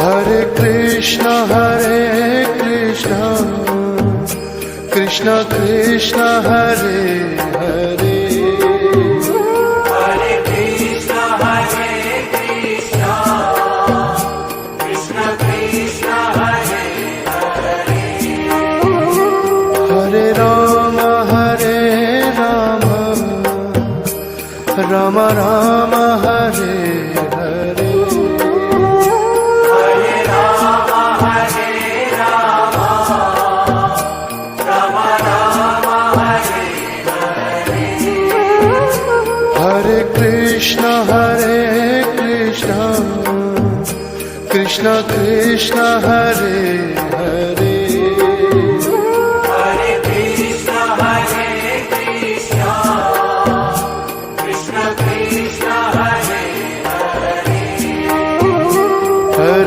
Hare Krishna Krishna Krishna Hare Hare, Hare Krishna Krishna Krishna Hare Hare, Hare Rama Rama Rama Hare Hare, Hare Rama Rama Rama Hare Hare, Hare Krishna Krishna Krishna Hare Hare.